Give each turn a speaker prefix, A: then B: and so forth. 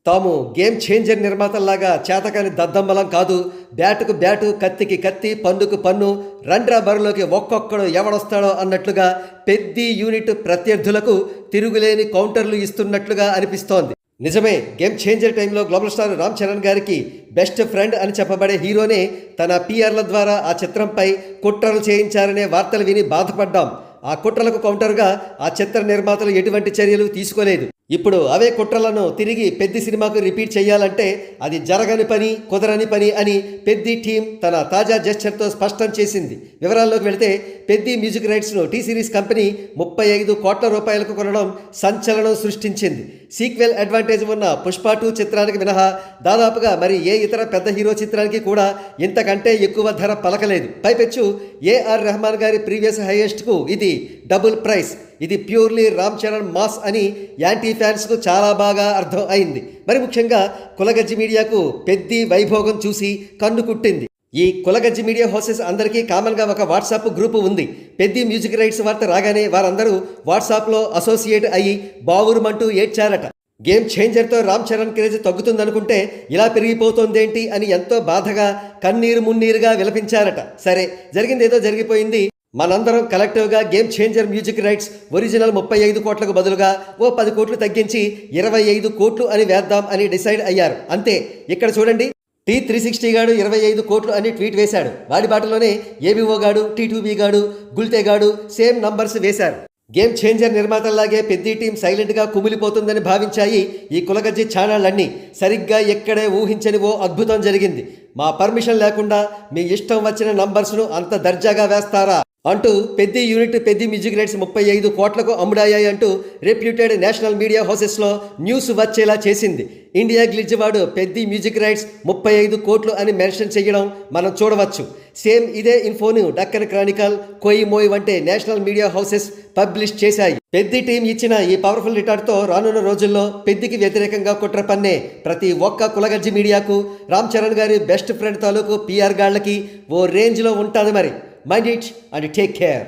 A: తాము game changer నిర్మాతల్లాగా చేతకాని దద్దమ్మలం కాదు. బ్యాటుకు బ్యాటు, కత్తికి కత్తి, పన్నుకు పన్ను, రండ్రా బరిలోకి ఒక్కొక్కడు ఎవడొస్తాడో అన్నట్లుగా పెద్ద యూనిట్ ప్రత్యర్థులకు తిరుగులేని కౌంటర్లు ఇస్తున్నట్లుగా అనిపిస్తోంది. నిజమే, గేమ్ చేంజర్ టైంలో గ్లోబల్ స్టార్ రామ్ చరణ్ గారికి బెస్ట్ ఫ్రెండ్ అని చెప్పబడే హీరోనే తన పిఆర్ల ద్వారా ఆ చిత్రంపై కుట్రలు చేయించారనే వార్తలు విని బాధపడ్డాం. ఆ కుట్రలకు కౌంటర్గా ఆ చిత్ర నిర్మాతలు ఎటువంటి చర్యలు తీసుకోలేదు. ఇప్పుడు అవే కుట్రలను తిరిగి పెద్ద సినిమాకు రిపీట్ చేయాలంటే అది జరగని పని, కుదరని పని అని పెద్ద టీం తన తాజా జెస్చర్తో స్పష్టం చేసింది. వివరాల్లోకి వెళితే పెద్ద మ్యూజిక్ రైట్స్ను టీ సిరీస్ కంపెనీ 35 కోట్ల రూపాయలకు కొనడం సంచలనం సృష్టించింది. సీక్వెల్ అడ్వాంటేజ్ ఉన్న పుష్ప 2 చిత్రానికి మినహా దాదాపుగా మరి ఏ ఇతర పెద్ద హీరో చిత్రానికి కూడా ఇంతకంటే ఎక్కువ ధర పలకలేదు. పైపెచ్చు ఏఆర్ రెహమాన్ గారి ప్రీవియస్ హైయెస్ట్కు ఇది డబుల్ ప్రైస్. ఇది ప్యూర్లీ రామ్ చరణ్ మాస్ అని యాంటీ ఫ్యాన్స్కు చాలా బాగా అర్థం అయింది. మరి ముఖ్యంగా కులగజ్జి మీడియాకు పెద్ద వైభోగం చూసి కన్ను కుట్టింది. ఈ కులగజ్జి మీడియా హౌసెస్ అందరికీ కామన్గా ఒక వాట్సాప్ గ్రూపు ఉంది. పెద్ద మ్యూజిక్ రైట్స్ వార్త రాగానే వారందరూ వాట్సాప్లో అసోసియేట్ అయ్యి బావురుమంటూ ఏడ్చారట. గేమ్ చేంజర్తో రామ్ చరణ్ క్రేజ్ తగ్గుతుందనుకుంటే ఇలా పెరిగిపోతుందేంటి అని ఎంతో బాధగా కన్నీరు మున్నీరుగా విలపించారట. సరే, జరిగిందేదో జరిగిపోయింది. మనందరం కలెక్టివ్గా game changer music rights original 35 కోట్లకు బదులుగా ఓ 10 కోట్లు తగ్గించి 25 కోట్లు అని వేద్దాం అని డిసైడ్ అయ్యారు. అంతే. ఇక్కడ చూడండి, T360 గాడు 25 కోట్లు అని ట్వీట్ వేశాడు. వాడి బాటలోనే ఏబీఓ గాడు, T2B గాడు, గుల్తే గాడు సేమ్ నంబర్స్ వేశారు. గేమ్ చేంజర్ నిర్మాతల్లాగే పెద్ద టీం సైలెంట్గా కుమిలిపోతుందని భావించాయి ఈ కులగజ్జి ఛానళ్ళన్నీ. సరిగ్గా ఎక్కడే ఊహించని ఓ అద్భుతం జరిగింది. మా పర్మిషన్ లేకుండా మీ ఇష్టం వచ్చిన నంబర్స్ను అంత దర్జాగా వేస్తారా అంటూ పెద్ద యూనిట్ పెద్ద మ్యూజిక్ రైట్స్ 35 కోట్లకు అమ్ముడాయి అంటూ రెప్యూటెడ్ నేషనల్ మీడియా హౌసెస్లో న్యూస్ వచ్చేలా చేసింది. ఇండియా గ్లిడ్జ్ వాడు పెద్ద మ్యూజిక్ రైట్స్ 35 కోట్లు అని మెన్షన్ చేయడం మనం చూడవచ్చు. సేమ్ ఇదే ఇన్ఫోను డక్కన్ క్రానికల్, కోయిమోయ్ వంటి నేషనల్ మీడియా హౌసెస్ పబ్లిష్ చేశాయి. పెద్ద టీం ఇచ్చిన ఈ పవర్ఫుల్ రిటార్డ్తో రానున్న రోజుల్లో పెద్దికి వ్యతిరేకంగా కుట్ర పన్నే ప్రతి ఒక్క కులగజ్జి మీడియాకు రామ్ చరణ్ గారి బెస్ట్ ఫ్రెండ్ తాలూకు పిఆర్ గాళ్ళకి ఓ రేంజ్లో ఉంటుంది. మరి mind it and take care.